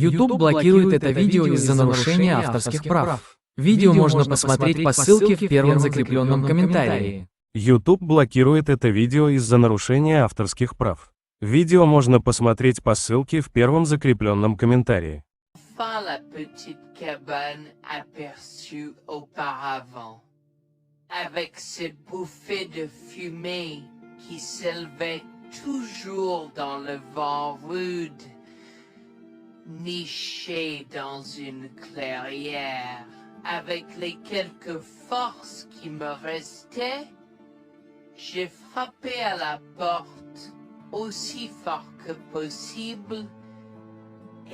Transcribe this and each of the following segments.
YouTube блокирует это видео из-за нарушения авторских прав. Видео можно посмотреть по ссылке в первом закрепленном комментарии. YouTube блокирует это видео из-за нарушения авторских прав. Видео можно посмотреть по ссылке в первом закрепленном комментарии. Enfin la petite cabane aperçue auparavant, avec ses bouffées de fumée qui s'élevaient toujours dans le vent rude, nichée dans une clairière, avec les quelques forces qui me restaient, j'ai frappé à la porte aussi fort que possible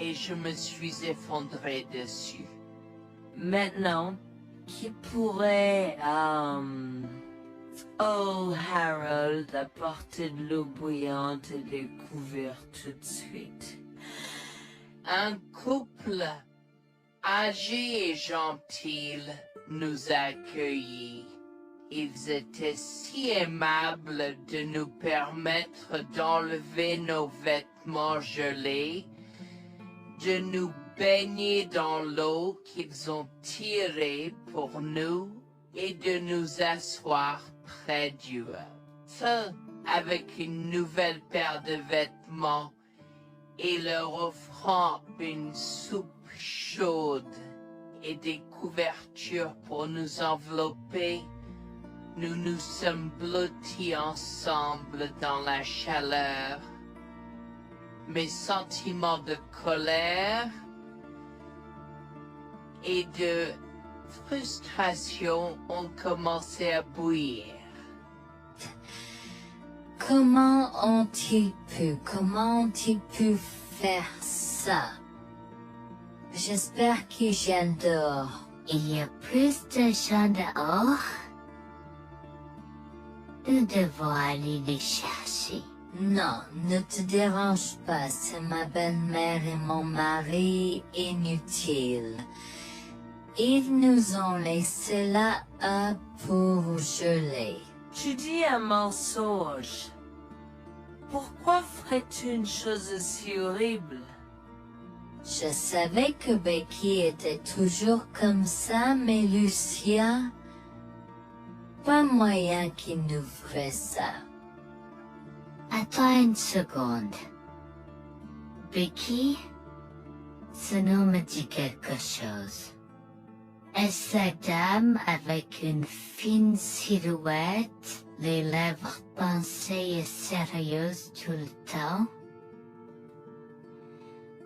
et je me suis effondré dessus. Maintenant, qui pourrait, oh Harold, apporter de l'eau bouillante et des couverts tout de suite? Un couple âgé et gentil nous a accueillis. Ils étaient si aimables de nous permettre d'enlever nos vêtements gelés, de nous baigner dans l'eau qu'ils ont tirée pour nous et de nous asseoir près du feu avec une nouvelle paire de vêtements et leur offrant une soupe chaude et des couvertures pour nous envelopper. Nous nous sommes blottis ensemble dans la chaleur. Mes sentiments de colère et de frustration ont commencé à bouillir. Comment ont-ils pu faire ça? J'espère qu'ils viennent dehors. Il y a plus de gens dehors. Nous devons aller les chercher. Non, ne te dérange pas, c'est ma belle-mère et mon mari inutiles. Ils nous ont laissé là pour geler. Tu dis un mensonge. Pourquoi ferais-tu une chose aussi horrible? Je savais que Becky était toujours comme ça, mais Lucia, pas moyen qu'il nous ferait ça. Attends une seconde. Becky, ce nom me dit quelque chose. Est-ce la dame avec une fine silhouette, les lèvres pincées et sérieuses tout le temps?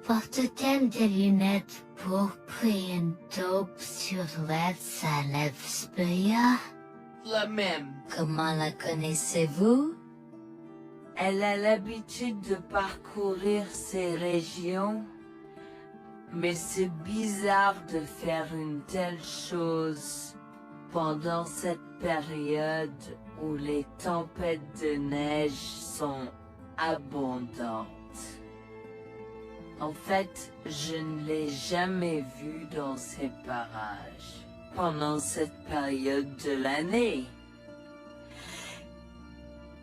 Porte-t-elle des lunettes pourpres et une taupe sur l'aide sa lèvre spéa? La même. Comment la connaissez-vous? Elle a l'habitude de parcourir ces régions, mais c'est bizarre de faire une telle chose pendant cette période où les tempêtes de neige sont abondantes. En fait, je ne l'ai jamais vue dans ces parages pendant cette période de l'année.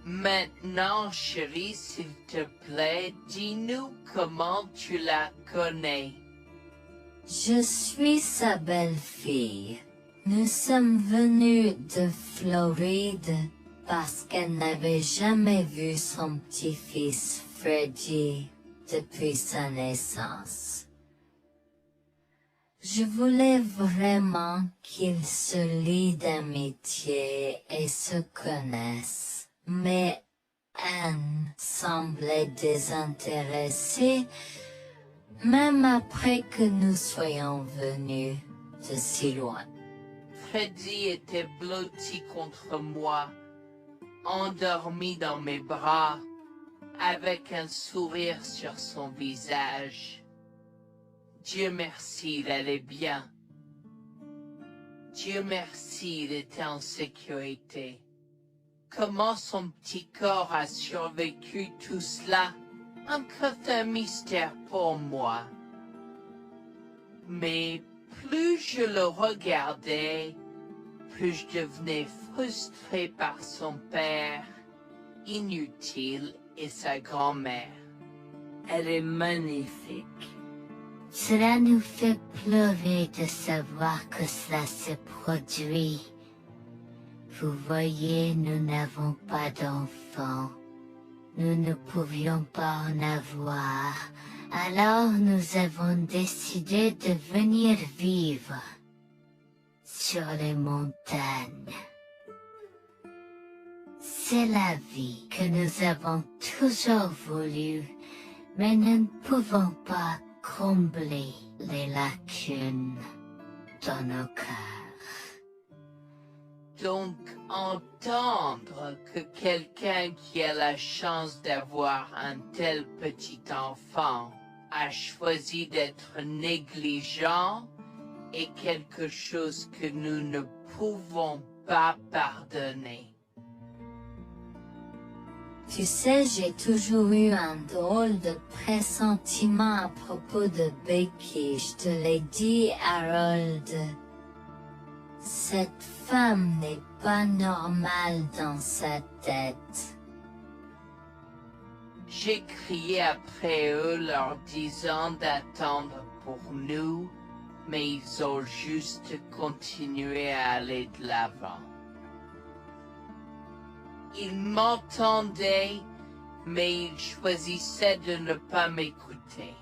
Maintenant, chérie, s'il te plaît, dis-nous comment tu la connais. Je suis sa belle-fille. Nous sommes venus de Floride parce qu'elle n'avait jamais vu son petit-fils Freddy depuis sa naissance. Je voulais vraiment qu'ils se lient d'amitié et se connaissent, mais Anne semblait désintéressée, même après que nous soyons venus de si loin. Freddy était blotti contre moi, endormi dans mes bras, avec un sourire sur son visage. Dieu merci, il allait bien. Dieu merci, il était en sécurité. Comment son petit corps a survécu tout cela? Encore un mystère pour moi. Mais plus je le regardais, plus je devenais frustré par son père, inutile, et sa grand-mère. Elle est magnifique. Cela nous fait pleurer de savoir que cela se produit. Vous voyez, nous n'avons pas d'enfants. Nous ne pouvions pas en avoir. Alors nous avons décidé de venir vivre sur les montagnes. C'est la vie que nous avons toujours voulu, mais nous ne pouvons pas combler les lacunes dans nos cœurs. Donc, entendre que quelqu'un qui a la chance d'avoir un tel petit enfant a choisi d'être négligent est quelque chose que nous ne pouvons pas pardonner. Tu sais, j'ai toujours eu un drôle de pressentiment à propos de Becky, je te l'ai dit, Harold. Cette femme n'est pas normale dans sa tête. J'ai crié après eux leur disant d'attendre pour nous, mais ils ont juste continué à aller de l'avant. Ils m'entendaient, mais ils choisissaient de ne pas m'écouter.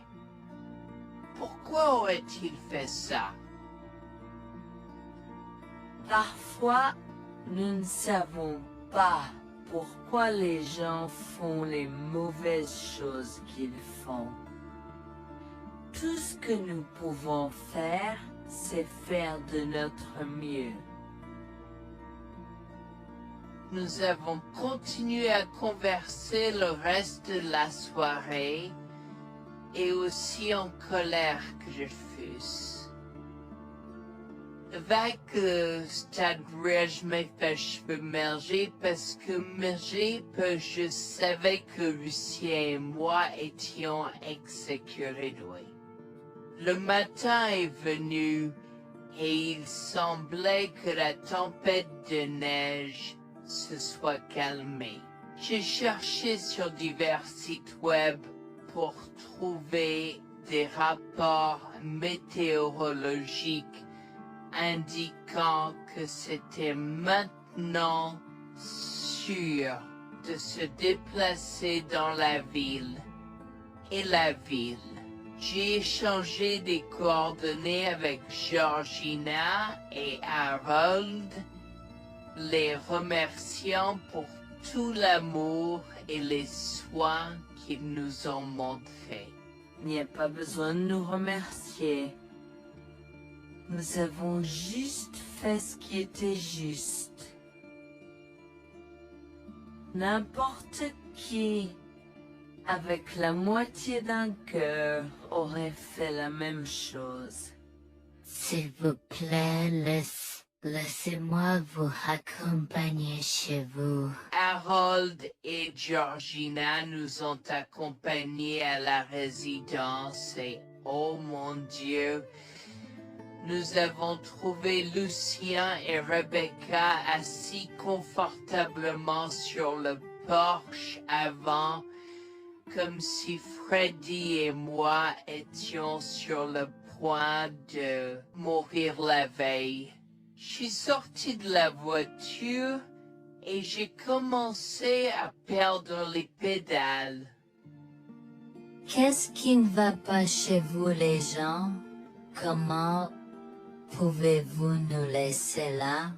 Pourquoi aurait-il fait ça? Parfois, nous ne savons pas pourquoi les gens font les mauvaises choses qu'ils font. Tout ce que nous pouvons faire, c'est faire de notre mieux. Nous avons continué à converser le reste de la soirée, et aussi en colère que je fusse. Avec stade je m'ai fait cheveux merger parce que je savais que Lucien et moi étions exécurés. Le matin est venu et il semblait que la tempête de neige se soit calmée. J'ai cherché sur divers sites web pour trouver des rapports météorologiques indiquant que c'était maintenant sûr de se déplacer dans la ville. Et la ville. J'ai échangé des coordonnées avec Georgina et Harold, les remerciant pour tout l'amour et les soins qu'ils nous ont montrés. Il n'y a pas besoin de nous remercier. Nous avons juste fait ce qui était juste. N'importe qui, avec la moitié d'un cœur, aurait fait la même chose. S'il vous plaît, laissez-moi vous accompagner chez vous. Harold et Georgina nous ont accompagnés à la résidence et, oh mon Dieu, nous avons trouvé Lucien et Rebecca assis confortablement sur le porche avant, comme si Freddy et moi étions sur le point de mourir la veille. Je suis sorti de la voiture et j'ai commencé à perdre les pédales. Qu'est-ce qui ne va pas chez vous, les gens? Comment pouvez-vous nous laisser là?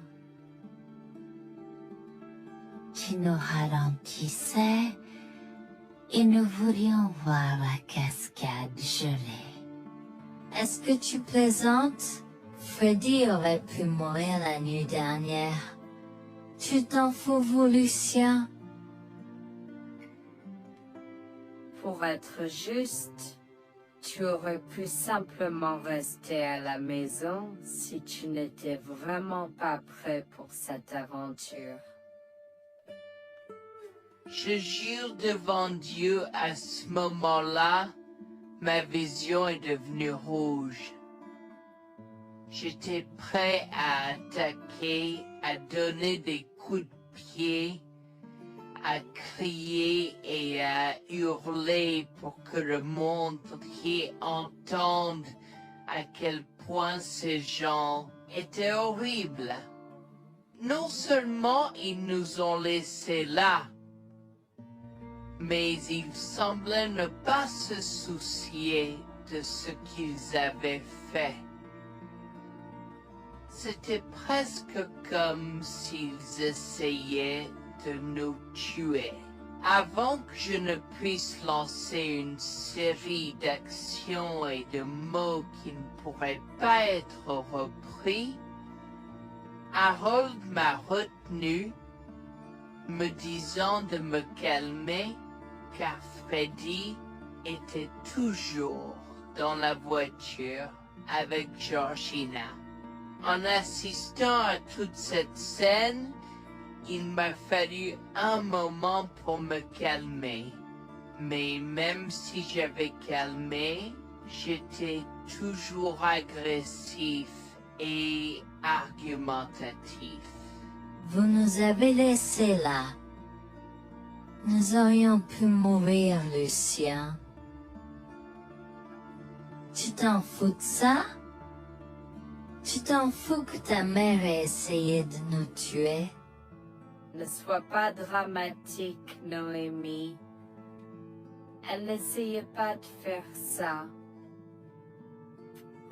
Tu nous ralentissais et nous voulions voir la cascade gelée. Est-ce que tu plaisantes? Freddy aurait pu mourir la nuit dernière. Tu t'en fous, vous, Lucien? Pour être juste, tu aurais pu simplement rester à la maison si tu n'étais vraiment pas prêt pour cette aventure. Je jure devant Dieu, à ce moment-là, ma vision est devenue rouge. J'étais prêt à attaquer, à donner des coups de pied, à crier et à hurler pour que le monde entier entende à quel point ces gens étaient horribles. Non seulement ils nous ont laissés là, mais ils semblaient ne pas se soucier de ce qu'ils avaient fait. C'était presque comme s'ils essayaient de nous tuer. Avant que je ne puisse lancer une série d'actions et de mots qui ne pourraient pas être repris, Harold m'a retenu, me disant de me calmer, car Freddy était toujours dans la voiture avec Georgina. En assistant à toute cette scène, il m'a fallu un moment pour me calmer. Mais même si j'avais calmé, j'étais toujours agressif et argumentatif. Vous nous avez laissés là. Nous aurions pu mourir, Lucien. Tu t'en fous de ça? Tu t'en fous que ta mère ait essayé de nous tuer? Ne sois pas dramatique, Noémie. Elle n'essayait pas de faire ça.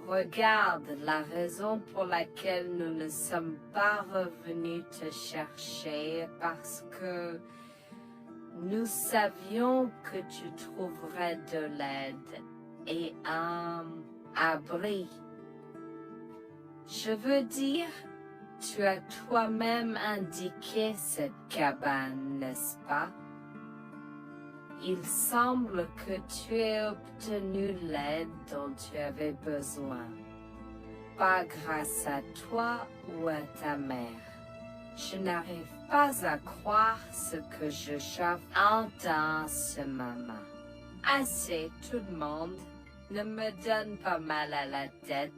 Regarde, la raison pour laquelle nous ne sommes pas revenus te chercher est parce que nous savions que tu trouverais de l'aide et un abri. Je veux dire, tu as toi-même indiqué cette cabane, n'est-ce pas? Il semble que tu aies obtenu l'aide dont tu avais besoin. Pas grâce à toi ou à ta mère. Je n'arrive pas à croire ce que j'entends ce moment. Assez, tout le monde. Ne me donne pas mal à la tête.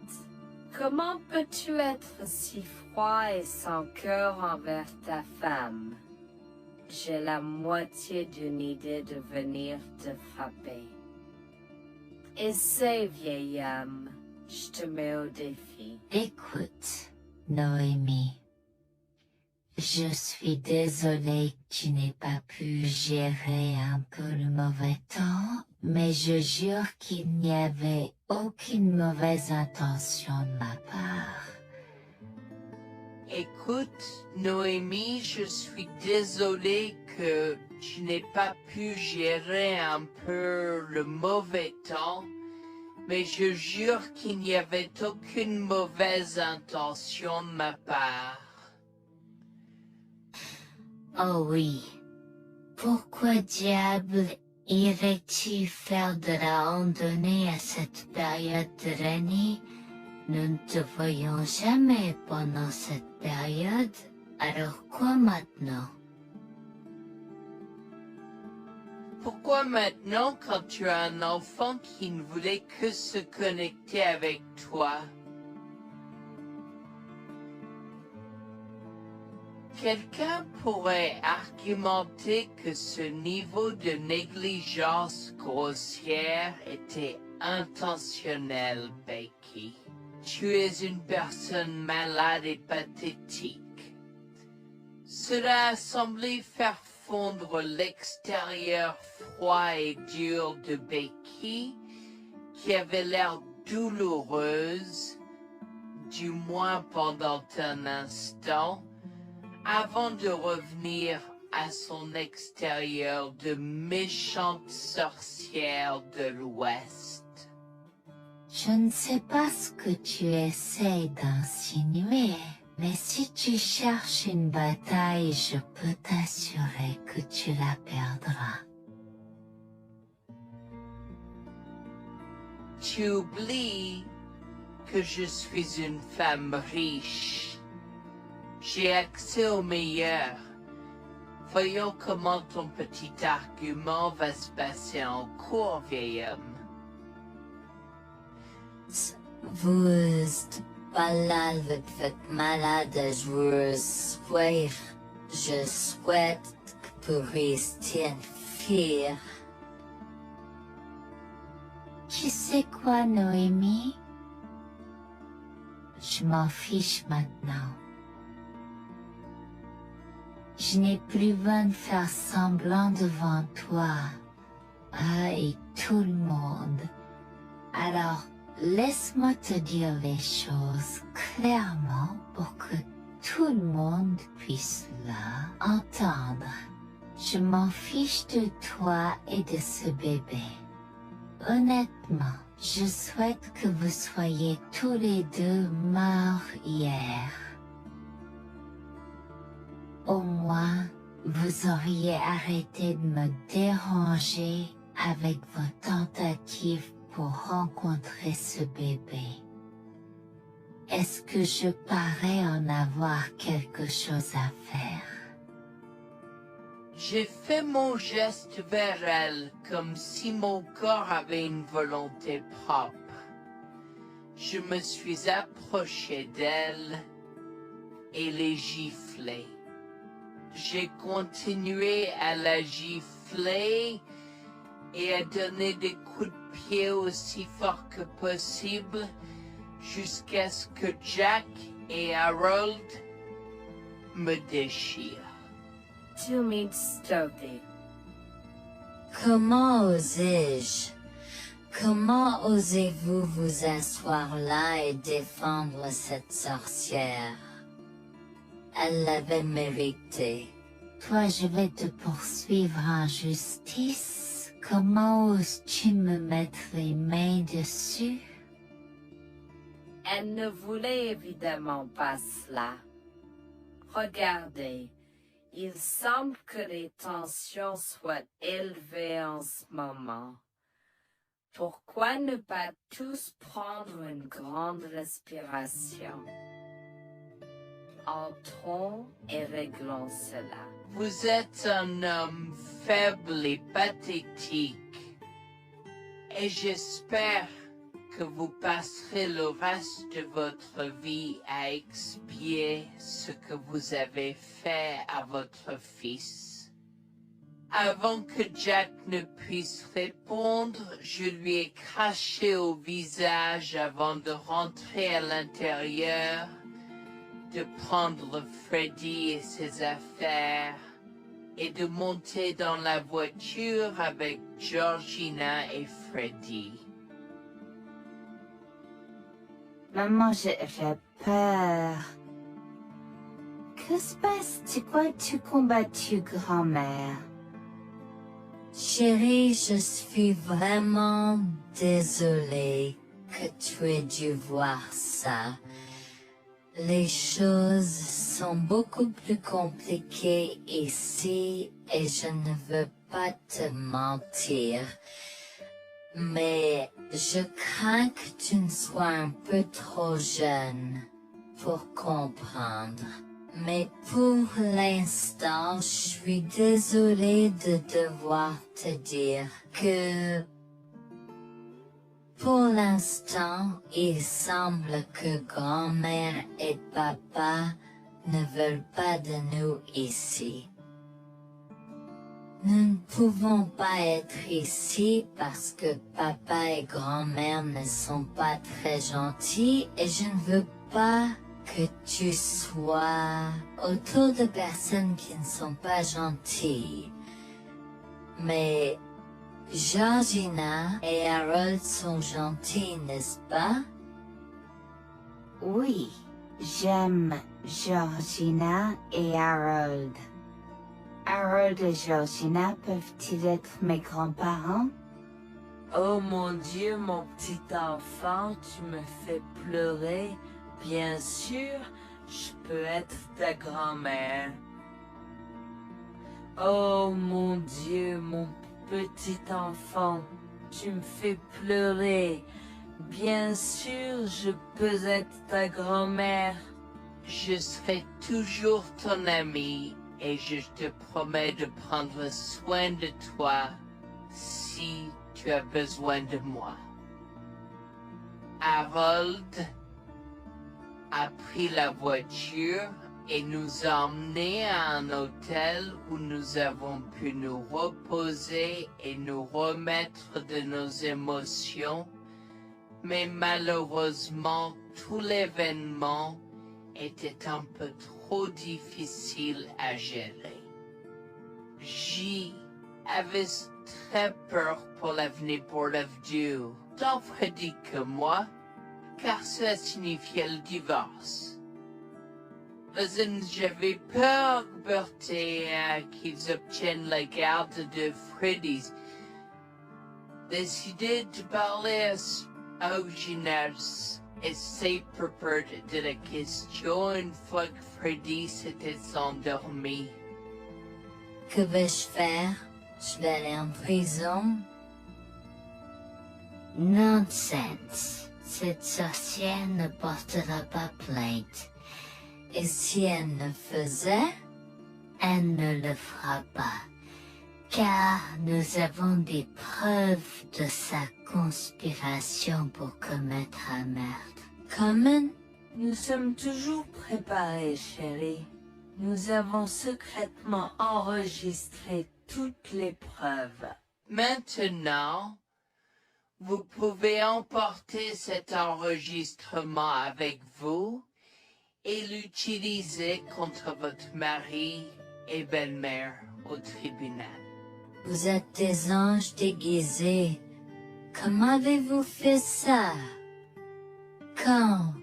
Comment peux-tu être si froid et sans cœur envers ta femme? J'ai la moitié d'une idée de venir te frapper. Essaie, vieil homme. Je te mets au défi. Écoute, Noémie. Je suis désolée que tu n'aies pas pu gérer un peu le mauvais temps, mais je jure qu'il n'y avait aucune mauvaise intention de ma part. Écoute, Noémie, je suis désolée que tu n'aies pas pu gérer un peu le mauvais temps, mais je jure qu'il n'y avait aucune mauvaise intention de ma part. Oh oui. Pourquoi diable irais-tu faire de la randonnée à cette période de l'année? Nous ne te voyons jamais pendant cette période, alors quoi maintenant? Pourquoi maintenant quand tu as un enfant qui ne voulait que se connecter avec toi? Quelqu'un pourrait argumenter que ce niveau de négligence grossière était intentionnel, Becky. Tu es une personne malade et pathétique. Cela a semblé faire fondre l'extérieur froid et dur de Becky, qui avait l'air douloureuse, du moins pendant un instant, avant de revenir à son extérieur de méchante sorcière de l'Ouest. Je ne sais pas ce que tu essaies d'insinuer, mais si tu cherches une bataille, je peux t'assurer que tu la perdras. Tu oublies que je suis une femme riche. J'ai accès au meilleur. Voyons comment ton petit argument va se passer en cours, vieil homme. Vous êtes malade avec malade, je souhaite que puristes firent. Tu sais quoi, Noémie? Je m'en fiche maintenant. Je n'ai plus besoin de faire semblant devant toi. Et tout le monde. Alors, laisse-moi te dire les choses clairement pour que tout le monde puisse entendre. Je m'en fiche de toi et de ce bébé. Honnêtement, je souhaite que vous soyez tous les deux morts hier. Au moins, vous auriez arrêté de me déranger avec vos tentatives pour rencontrer ce bébé. Est-ce que je parais en avoir quelque chose à faire? J'ai fait mon geste vers elle comme si mon corps avait une volonté propre. Je me suis approché d'elle et l'ai giflée. J'ai continué à la gifler et à donner des coups de pied aussi fort que possible jusqu'à ce que Jack et Harold me déchirent. Tu m'as stoppé. Comment osais-je? Comment osez-vous vous asseoir là et défendre cette sorcière? Elle l'avait mérité. Toi, je vais te poursuivre en justice. Comment oses-tu me mettre les mains dessus? Elle ne voulait évidemment pas cela. Regardez, il semble que les tensions soient élevées en ce moment. Pourquoi ne pas tous prendre une grande respiration? Entrons et réglons cela. Vous êtes un homme faible et pathétique, et j'espère que vous passerez le reste de votre vie à expier ce que vous avez fait à votre fils. Avant que Jack ne puisse répondre, je lui ai craché au visage avant de rentrer à l'intérieur, de prendre Freddy et ses affaires, et de monter dans la voiture avec Georgina et Freddy. Maman, j'ai peur. Que se passe? Tu crois que tu combattu grand-mère? Chérie, je suis vraiment désolée que tu aies dû voir ça. Les choses sont beaucoup plus compliquées ici et je ne veux pas te mentir. Mais je crains que tu ne sois un peu trop jeune pour comprendre. Mais pour l'instant, je suis désolée de devoir te dire que pour l'instant, il semble que grand-mère et papa ne veulent pas de nous ici. Nous ne pouvons pas être ici parce que papa et grand-mère ne sont pas très gentils et je ne veux pas que tu sois autour de personnes qui ne sont pas gentilles. Mais Georgina et Harold sont gentils, n'est-ce pas? Oui, j'aime Georgina et Harold. Harold et Georgina peuvent-ils être mes grands-parents? Oh mon Dieu, mon petit enfant, tu me fais pleurer. Bien sûr, je peux être ta grand-mère. Oh mon Dieu, mon petit enfant, tu me fais pleurer. Bien sûr, je peux être ta grand-mère. Je serai toujours ton ami et je te promets de prendre soin de toi si tu as besoin de moi. Harold a pris la voiture et nous a emmenés à un hôtel où nous avons pu nous reposer et nous remettre de nos émotions, mais malheureusement tout l'événement était un peu trop difficile à gérer. J'avais très peur pour l'avenir Board of Dieu, tant Freddy que moi, car cela signifiait le divorce. J'avais peur, Bertie, qu'ils obtiennent la garde de Freddy. Décidé de parler au Giners et ses propos de la question une fois que Freddy s'était endormi. Que vais-je faire? Je vais aller en prison? Nonsense. Cette sorcière ne portera pas plainte. Et si elle ne faisait? Elle ne le fera pas, car nous avons des preuves de sa conspiration pour commettre un meurtre. Comment? Nous sommes toujours préparés, chérie. Nous avons secrètement enregistré toutes les preuves. Maintenant, vous pouvez emporter cet enregistrement avec vous et l'utiliser contre votre mari et belle-mère au tribunal. Vous êtes des anges déguisés. Comment avez-vous fait ça? Quand?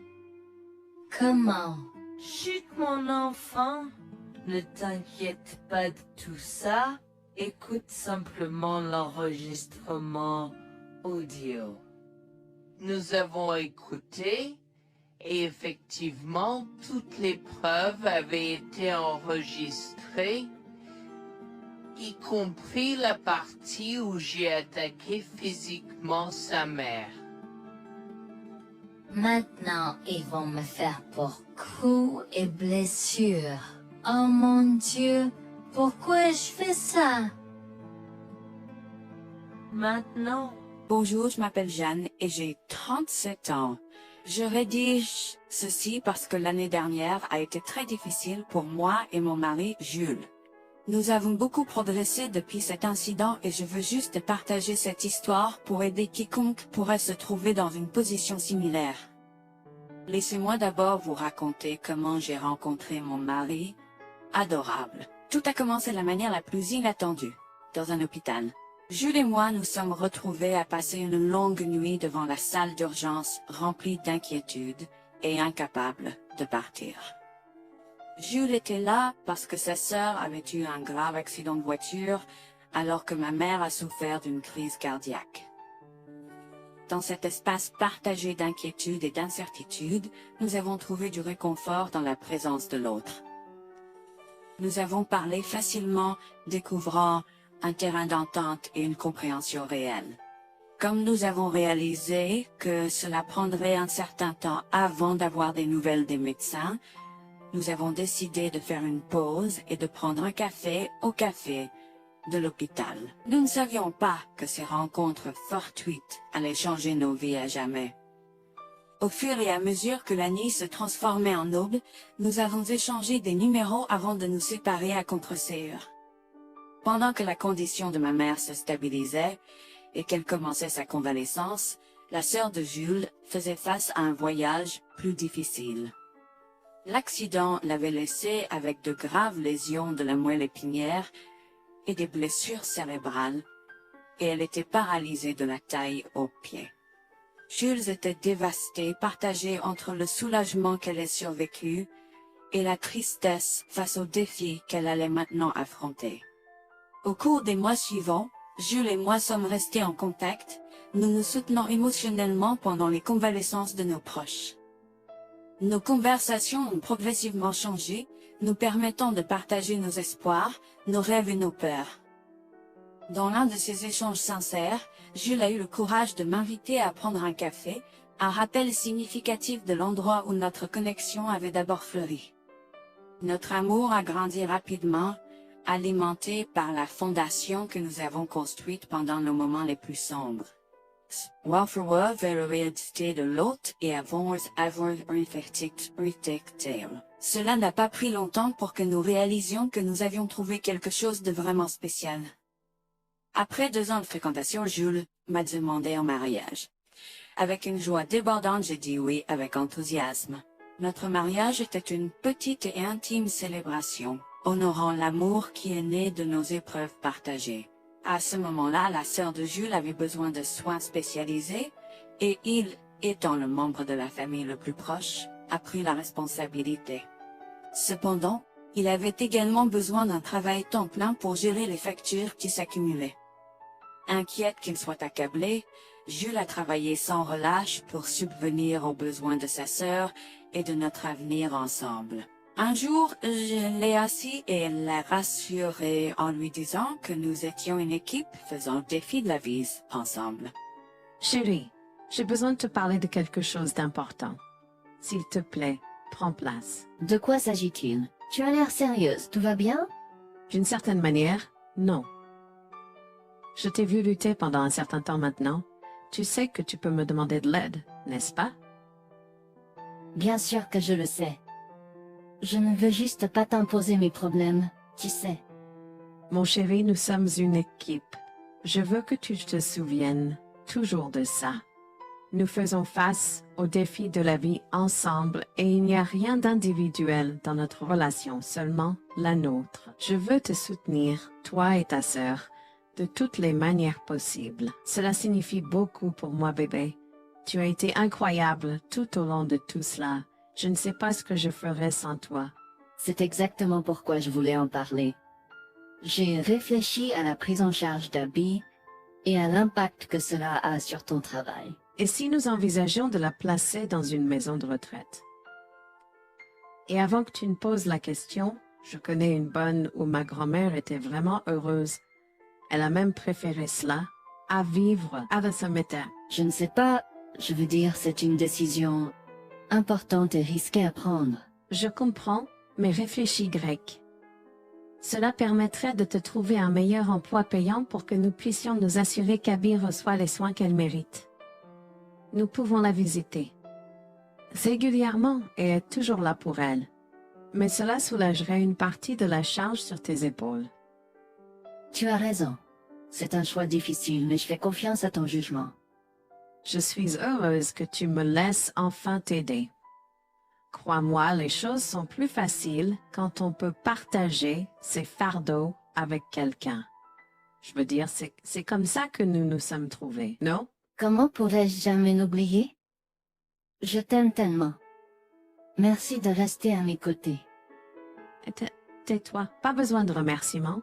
Comment? Chut, mon enfant, ne t'inquiète pas de tout ça. Écoute simplement l'enregistrement audio. Nous avons écouté et effectivement toutes les preuves avaient été enregistrées, y compris la partie où j'ai attaqué physiquement sa mère. Maintenant, ils vont me faire pour coups et blessures. Oh mon Dieu, pourquoi je fais ça? Maintenant, Bonjour, je m'appelle Jeanne et j'ai 37 ans. Je rédige ceci parce que l'année dernière a été très difficile pour moi et mon mari Jules. Nous avons beaucoup progressé depuis cet incident et je veux juste partager cette histoire pour aider quiconque pourrait se trouver dans une position similaire. Laissez-moi d'abord vous raconter comment j'ai rencontré mon mari, adorable. Tout a commencé de la manière la plus inattendue, dans un hôpital. Jules et moi nous sommes retrouvés à passer une longue nuit devant la salle d'urgence remplie d'inquiétude et incapables de partir. Jules était là parce que sa sœur avait eu un grave accident de voiture alors que ma mère a souffert d'une crise cardiaque. Dans cet espace partagé d'inquiétude et d'incertitude, nous avons trouvé du réconfort dans la présence de l'autre. Nous avons parlé facilement, découvrant un terrain d'entente et une compréhension réelle. Comme nous avons réalisé que cela prendrait un certain temps avant d'avoir des nouvelles des médecins, nous avons décidé de faire une pause et de prendre un café au café de l'hôpital. Nous ne savions pas que ces rencontres fortuites allaient changer nos vies à jamais. Au fur et à mesure que la nuit se transformait en aube, nous avons échangé des numéros avant de nous séparer à contre-séance. Pendant que la condition de ma mère se stabilisait et qu'elle commençait sa convalescence, la sœur de Jules faisait face à un voyage plus difficile. L'accident l'avait laissée avec de graves lésions de la moelle épinière et des blessures cérébrales, et elle était paralysée de la taille aux pieds. Jules était dévasté, partagé entre le soulagement qu'elle ait survécu et la tristesse face aux défis qu'elle allait maintenant affronter. Au cours des mois suivants, Jules et moi sommes restés en contact, nous nous soutenons émotionnellement pendant les convalescences de nos proches. Nos conversations ont progressivement changé, nous permettant de partager nos espoirs, nos rêves et nos peurs. Dans l'un de ces échanges sincères, Jules a eu le courage de m'inviter à prendre un café, un rappel significatif de l'endroit où notre connexion avait d'abord fleuri. Notre amour a grandi rapidement, alimenté par la fondation que nous avons construite pendant nos moments les plus sombres. Waarvoor l'identité de l'autre et avoir un verdict. Cela n'a pas pris longtemps pour que nous réalisions que nous avions trouvé quelque chose de vraiment spécial. Après 2 ans de fréquentation, Jules m'a demandé en mariage. Avec une joie débordante, j'ai dit oui avec enthousiasme. Notre mariage était une petite et intime célébration, honorant l'amour qui est né de nos épreuves partagées. À ce moment-là, la sœur de Jules avait besoin de soins spécialisés, et il, étant le membre de la famille le plus proche, a pris la responsabilité. Cependant, il avait également besoin d'un travail temps plein pour gérer les factures qui s'accumulaient. Inquiète qu'il soit accablé, Jules a travaillé sans relâche pour subvenir aux besoins de sa sœur et de notre avenir ensemble. Un jour, je l'ai assis et l'ai rassuré en lui disant que nous étions une équipe faisant le défi de la vie ensemble. Chérie, j'ai besoin de te parler de quelque chose d'important. S'il te plaît, prends place. De quoi s'agit-il? Tu as l'air sérieuse, tout va bien? D'une certaine manière, non. Je t'ai vu lutter pendant un certain temps maintenant. Tu sais que tu peux me demander de l'aide, n'est-ce pas? Bien sûr que je le sais. Je ne veux juste pas t'imposer mes problèmes, tu sais. Mon chéri, nous sommes une équipe. Je veux que tu te souviennes toujours de ça. Nous faisons face aux défis de la vie ensemble et il n'y a rien d'individuel dans notre relation, seulement la nôtre. Je veux te soutenir, toi et ta sœur, de toutes les manières possibles. Cela signifie beaucoup pour moi, bébé. Tu as été incroyable tout au long de tout cela. Je ne sais pas ce que je ferais sans toi. C'est exactement pourquoi je voulais en parler. J'ai réfléchi à la prise en charge d'Abby et à l'impact que cela a sur ton travail. Et si nous envisageons de la placer dans une maison de retraite? Et avant que tu ne poses la question, je connais une bonne où ma grand-mère était vraiment heureuse. Elle a même préféré cela à vivre avec sa mère. Je ne sais pas, je veux dire, c'est une décision importante et risquée à prendre. Je comprends, mais réfléchis grec. Cela permettrait de te trouver un meilleur emploi payant pour que nous puissions nous assurer qu'Abby reçoit les soins qu'elle mérite. Nous pouvons la visiter régulièrement et être toujours là pour elle. Mais cela soulagerait une partie de la charge sur tes épaules. Tu as raison. C'est un choix difficile, mais je fais confiance à ton jugement. Je suis heureuse que tu me laisses enfin t'aider. Crois-moi, les choses sont plus faciles quand on peut partager ses fardeaux avec quelqu'un. Je veux dire, c'est comme ça que nous nous sommes trouvés, non? Comment pourrais-je jamais l'oublier? Je t'aime tellement. Merci de rester à mes côtés. Tais-toi, pas besoin de remerciements.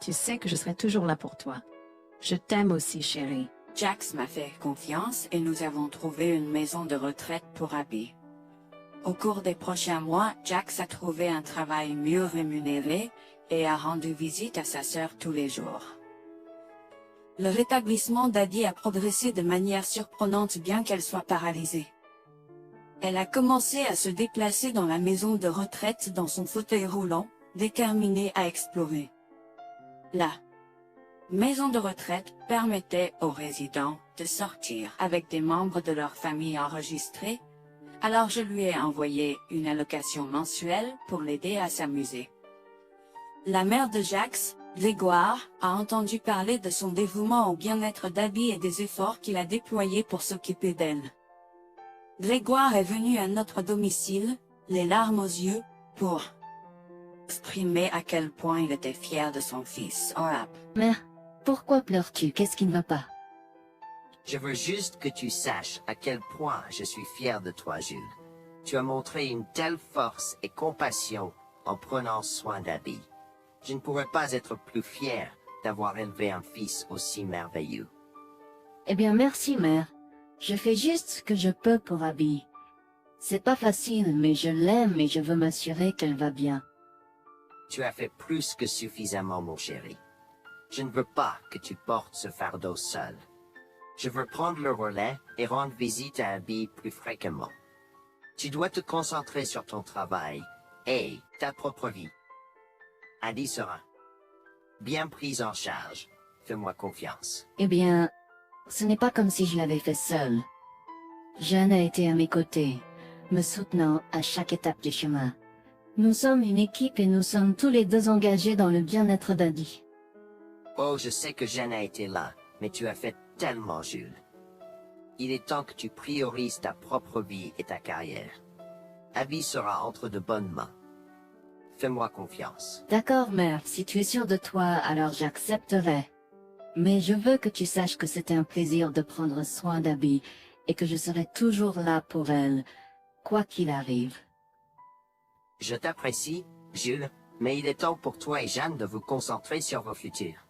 Tu sais que je serai toujours là pour toi. Je t'aime aussi, chérie. Jax m'a fait confiance et nous avons trouvé une maison de retraite pour Abby. Au cours des prochains mois, Jax a trouvé un travail mieux rémunéré et a rendu visite à sa sœur tous les jours. Le rétablissement d'Abby a progressé de manière surprenante bien qu'elle soit paralysée. Elle a commencé à se déplacer dans la maison de retraite dans son fauteuil roulant, déterminée à explorer. La maison de retraite permettait aux résidents de sortir avec des membres de leur famille enregistrés, alors je lui ai envoyé une allocation mensuelle pour l'aider à s'amuser. La mère de Jax, Grégoire, a entendu parler de son dévouement au bien-être d'Abby et des efforts qu'il a déployés pour s'occuper d'elle. Grégoire est venu à notre domicile, les larmes aux yeux, pour exprimer à quel point il était fier de son fils. Mère, pourquoi pleures-tu? Qu'est-ce qui ne va pas? Je veux juste que tu saches à quel point je suis fier de toi, Jules. Tu as montré une telle force et compassion en prenant soin d'Abby. Je ne pourrais pas être plus fier d'avoir élevé un fils aussi merveilleux. Eh bien, merci, mère. Je fais juste ce que je peux pour Abby. C'est pas facile, mais je l'aime et je veux m'assurer qu'elle va bien. Tu as fait plus que suffisamment, mon chéri. Je ne veux pas que tu portes ce fardeau seul. Je veux prendre le relais et rendre visite à Abby plus fréquemment. Tu dois te concentrer sur ton travail et ta propre vie. Abby sera bien prise en charge. Fais-moi confiance. Eh bien, Ce n'est pas comme si je l'avais fait seul. Jeanne a été à mes côtés, me soutenant à chaque étape du chemin. Nous sommes une équipe et nous sommes tous les deux engagés dans le bien-être d'Abby. Oh, je sais que Jeanne a été là, mais tu as fait tellement, Jules. Il est temps que tu priorises ta propre vie et ta carrière. Abby sera entre de bonnes mains. Fais-moi confiance. D'accord, mère, si tu es sûre de toi, alors j'accepterai. Mais je veux que tu saches que c'était un plaisir de prendre soin d'Abby et que je serai toujours là pour elle, quoi qu'il arrive. Je t'apprécie, Jules, mais il est temps pour toi et Jeanne de vous concentrer sur vos futurs.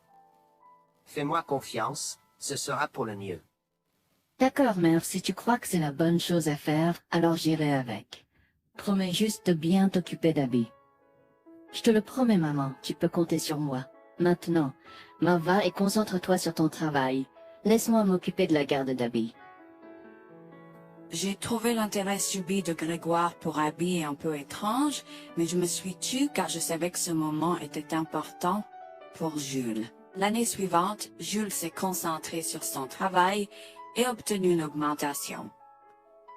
Fais-moi confiance, ce sera pour le mieux. D'accord, mère, si tu crois que c'est la bonne chose à faire, alors j'irai avec. Promets juste de bien t'occuper d'Abby. Je te le promets, maman, tu peux compter sur moi. Maintenant, m'en va et concentre-toi sur ton travail. Laisse-moi m'occuper de la garde d'Abby. J'ai trouvé l'intérêt subi de Grégoire pour Abby un peu étrange, mais je me suis tue car je savais que ce moment était important pour Jules. L'année suivante, Jules s'est concentré sur son travail et obtenu une augmentation.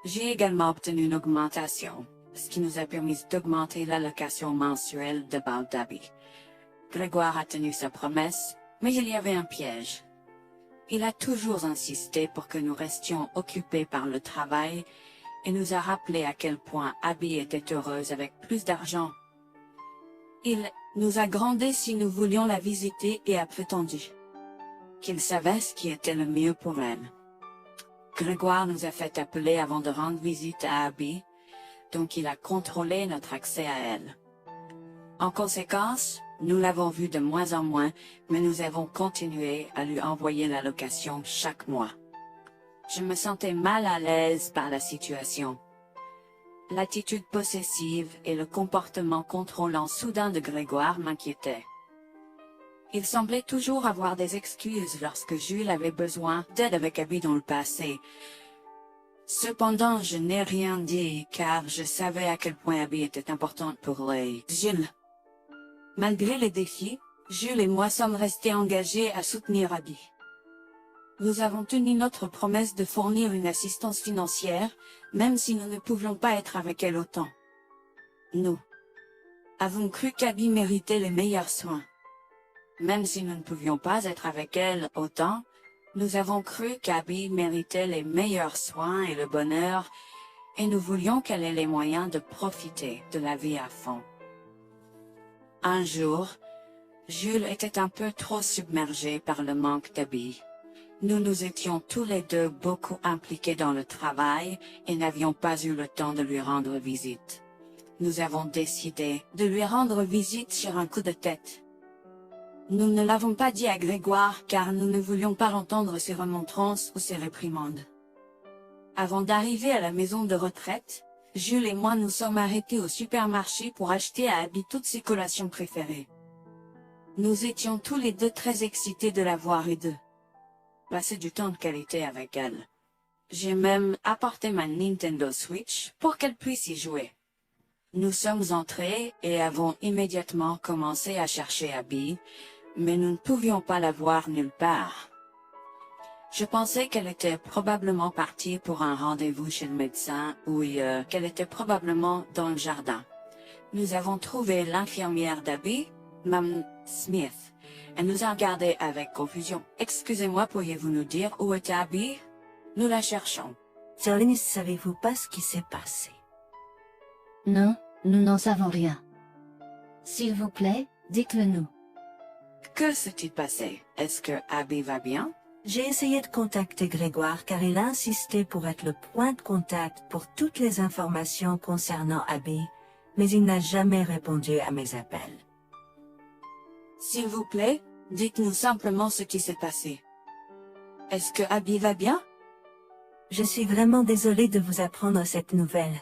J'ai également obtenu une augmentation, ce qui nous a permis d'augmenter l'allocation mensuelle de base d'Abby. Grégoire a tenu sa promesse, mais il y avait un piège. Il a toujours insisté pour que nous restions occupés par le travail et nous a rappelé à quel point Abby était heureuse avec plus d'argent. Il nous a grondé si nous voulions la visiter et a prétendu qu'il savait ce qui était le mieux pour elle. Grégoire nous a fait appeler avant de rendre visite à Abby, donc il a contrôlé notre accès à elle. En conséquence, nous l'avons vue de moins en moins, mais nous avons continué à lui envoyer l'allocation chaque mois. Je me sentais mal à l'aise par la situation. L'attitude possessive et le comportement contrôlant soudain de Grégoire m'inquiétaient. Il semblait toujours avoir des excuses lorsque Jules avait besoin d'aide avec Abby dans le passé. Cependant, je n'ai rien dit car je savais à quel point Abby était importante pour Jules. Malgré les défis, Jules et moi sommes restés engagés à soutenir Abby. Nous avons tenu notre promesse de fournir une assistance financière, même si nous ne pouvions pas être avec elle autant. Nous avons cru qu'Abby méritait les meilleurs soins. Même si nous ne pouvions pas être avec elle autant, nous avons cru qu'Abby méritait les meilleurs soins et le bonheur, et nous voulions qu'elle ait les moyens de profiter de la vie à fond. Un jour, Jules était un peu trop submergé par le manque d'Abby. Nous nous étions tous les deux beaucoup impliqués dans le travail et n'avions pas eu le temps de lui rendre visite. Nous avons décidé de lui rendre visite sur un coup de tête. Nous ne l'avons pas dit à Grégoire car nous ne voulions pas entendre ses remontrances ou ses réprimandes. Avant d'arriver à la maison de retraite, Jules et moi nous sommes arrêtés au supermarché pour acheter à Abby toutes ses collations préférées. Nous étions tous les deux très excités de la voir et de passer du temps de qualité avec elle. J'ai même apporté ma Nintendo Switch pour qu'elle puisse y jouer. Nous sommes entrés et avons immédiatement commencé à chercher Abby, mais nous ne pouvions pas la voir nulle part. Je pensais qu'elle était probablement partie pour un rendez-vous chez le médecin ou qu'elle était probablement dans le jardin. Nous avons trouvé l'infirmière d'Abby, Mme Smith. Elle nous a regardés avec confusion. « Excusez-moi, pourriez-vous nous dire où est Abby? Nous la cherchons. » Charlie, savez-vous pas ce qui s'est passé? Non, nous n'en savons rien. S'il vous plaît, dites-le nous. Que s'est-il passé? Est-ce que Abby va bien? J'ai essayé de contacter Grégoire car il a insisté pour être le point de contact pour toutes les informations concernant Abby, mais il n'a jamais répondu à mes appels. S'il vous plaît, dites-nous simplement ce qui s'est passé. Est-ce que Abby va bien? Je suis vraiment désolée de vous apprendre cette nouvelle.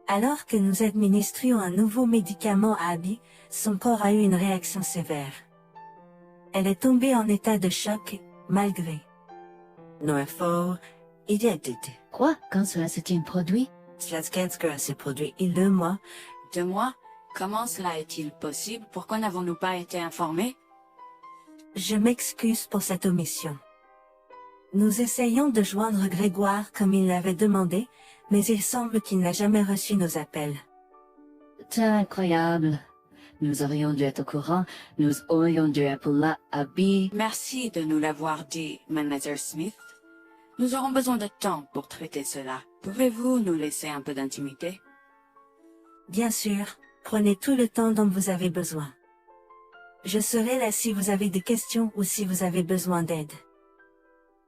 Alors que nous administrions un nouveau médicament à Abby, son corps a eu une réaction sévère. Elle est tombée en état de choc, malgré nos efforts, il a été. Quoi? Quand cela s'est-il produit? Cela s'est produit il y a 2 mois. 2 mois? Comment cela est-il possible? Pourquoi n'avons-nous pas été informés? Je m'excuse pour cette omission. Nous essayons de joindre Grégoire comme il l'avait demandé, mais il semble qu'il n'a jamais reçu nos appels. C'est incroyable. Nous aurions dû être au courant, nous aurions dû appeler Abby. Merci de nous l'avoir dit, Manager Smith. Nous aurons besoin de temps pour traiter cela. Pouvez-vous nous laisser un peu d'intimité? Bien sûr, prenez tout le temps dont vous avez besoin. Je serai là si vous avez des questions ou si vous avez besoin d'aide.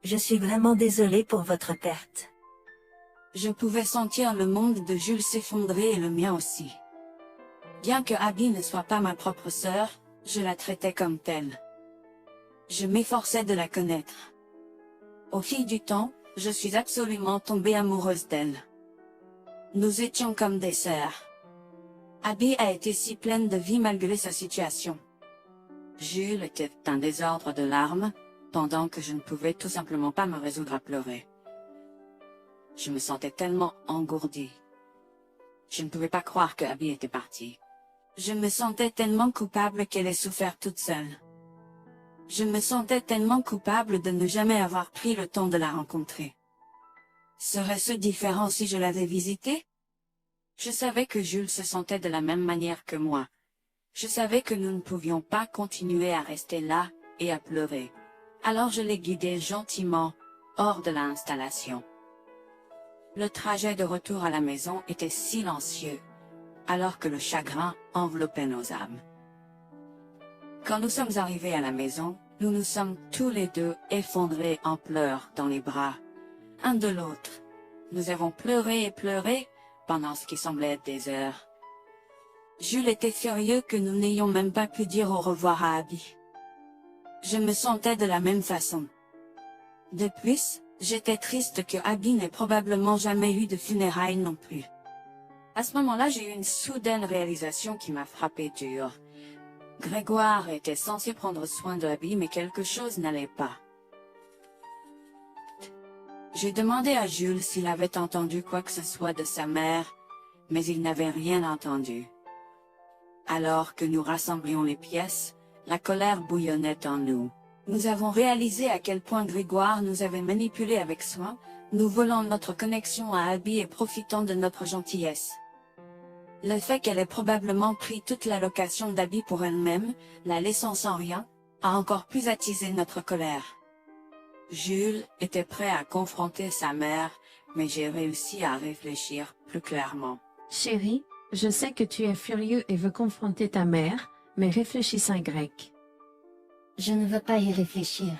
Je suis vraiment désolée pour votre perte. Je pouvais sentir le monde de Jules s'effondrer et le mien aussi. Bien que Abby ne soit pas ma propre sœur, je la traitais comme telle. Je m'efforçais de la connaître. Au fil du temps, je suis absolument tombée amoureuse d'elle. Nous étions comme des sœurs. Abby a été si pleine de vie malgré sa situation. Jules était un désordre de larmes, pendant que je ne pouvais tout simplement pas me résoudre à pleurer. Je me sentais tellement engourdie. Je ne pouvais pas croire que Abby était partie. Je me sentais tellement coupable qu'elle ait souffert toute seule. Je me sentais tellement coupable de ne jamais avoir pris le temps de la rencontrer. Serait-ce différent si je l'avais visitée? Je savais que Jules se sentait de la même manière que moi. Je savais que nous ne pouvions pas continuer à rester là et à pleurer. Alors je l'ai guidée gentiment hors de l'installation. Le trajet de retour à la maison était silencieux, alors que le chagrin enveloppait nos âmes. Quand nous sommes arrivés à la maison, nous nous sommes tous les deux effondrés en pleurs dans les bras, un de l'autre. Nous avons pleuré et pleuré pendant ce qui semblait être des heures. Jules était furieux que nous n'ayons même pas pu dire au revoir à Abby. Je me sentais de la même façon. De plus, j'étais triste que Abby n'ait probablement jamais eu de funérailles non plus. À ce moment-là, j'ai eu une soudaine réalisation qui m'a frappé dur. Grégoire était censé prendre soin de Abby, mais quelque chose n'allait pas. J'ai demandé à Jules s'il avait entendu quoi que ce soit de sa mère, mais il n'avait rien entendu. Alors que nous rassemblions les pièces, la colère bouillonnait en nous. Nous avons réalisé à quel point Grégoire nous avait manipulés avec soin, nous volant notre connexion à Abby et profitant de notre gentillesse. Le fait qu'elle ait probablement pris toute l'allocation d'Abby pour elle-même, la laissant sans rien, a encore plus attisé notre colère. Jules était prêt à confronter sa mère, mais j'ai réussi à réfléchir plus clairement. Chérie, je sais que tu es furieux et veux confronter ta mère, mais réfléchis en grec. Je ne veux pas y réfléchir.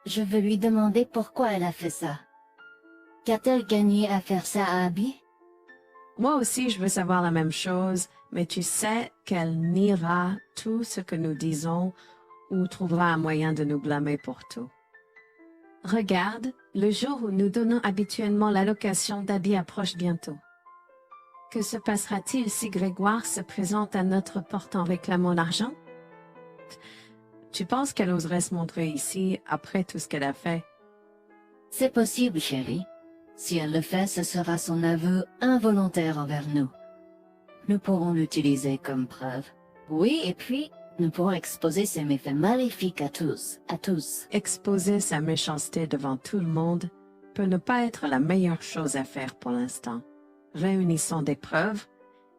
Je veux lui demander pourquoi elle a fait ça. Qu'a-t-elle gagné à faire ça à Abby? Moi aussi, je veux savoir la même chose, mais tu sais qu'elle niera tout ce que nous disons ou trouvera un moyen de nous blâmer pour tout. Regarde, le jour où nous donnons habituellement l'allocation d'Abby approche bientôt. Que se passera-t-il si Grégoire se présente à notre porte en réclamant l'argent? Tu penses qu'elle oserait se montrer ici après tout ce qu'elle a fait? C'est possible, chérie. Si elle le fait, ce sera son aveu involontaire envers nous. Nous pourrons l'utiliser comme preuve. Oui, et puis, nous pourrons exposer ses méfaits maléfiques à tous. Exposer sa méchanceté devant tout le monde peut ne pas être la meilleure chose à faire pour l'instant. Réunissons des preuves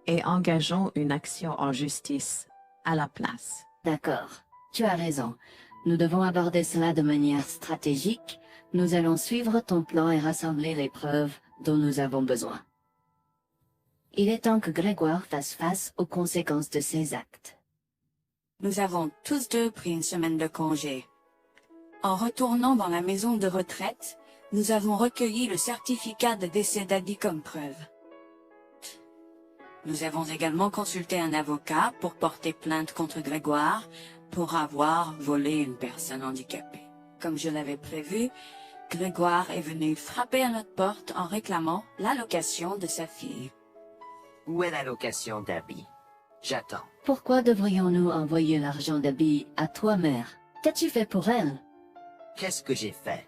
et engageons une action en justice à la place. D'accord, tu as raison. Nous devons aborder cela de manière stratégique. Nous allons suivre ton plan et rassembler les preuves dont nous avons besoin. Il est temps que Grégoire fasse face aux conséquences de ses actes. Nous avons tous deux pris une semaine de congé. En retournant dans la maison de retraite, nous avons recueilli le certificat de décès d'Abby comme preuve. Nous avons également consulté un avocat pour porter plainte contre Grégoire pour avoir volé une personne handicapée. Comme je l'avais prévu, Grégoire est venu frapper à notre porte en réclamant l'allocation de sa fille. Où est l'allocation d'Abby? J'attends. Pourquoi devrions-nous envoyer l'argent d'Abby à toi, mère? Qu'as-tu fait pour elle? Qu'est-ce que j'ai fait?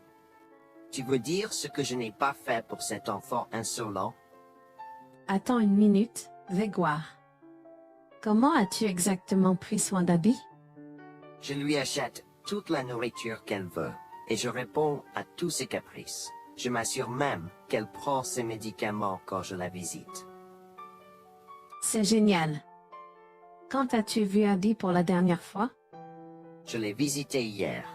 Tu veux dire ce que je n'ai pas fait pour cet enfant insolent? Attends une minute, Grégoire. Comment as-tu exactement pris soin d'Abby? Je lui achète toute la nourriture qu'elle veut. et je réponds à tous ses caprices. Je m'assure même qu'elle prend ses médicaments quand je la visite. C'est génial. Quand as-tu vu Abby pour la dernière fois? Je l'ai visitée hier.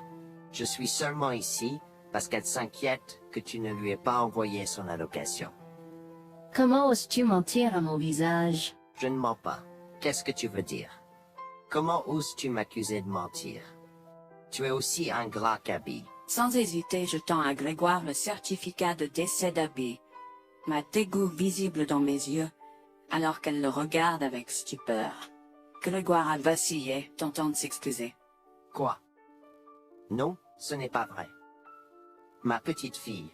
Je suis seulement ici parce qu'elle s'inquiète que tu ne lui aies pas envoyé son allocation. Comment oses-tu mentir à mon visage? Je ne mens pas. Qu'est-ce que tu veux dire? Comment oses-tu m'accuser de mentir? Tu es aussi ingrat qu'Abby. Sans hésiter, je tends à Grégoire le certificat de décès d'Abby, ma dégoût visible dans mes yeux, alors qu'elle le regarde avec stupeur. Grégoire a vacillé, tentant de s'excuser. Quoi? Non, ce n'est pas vrai. Ma petite fille,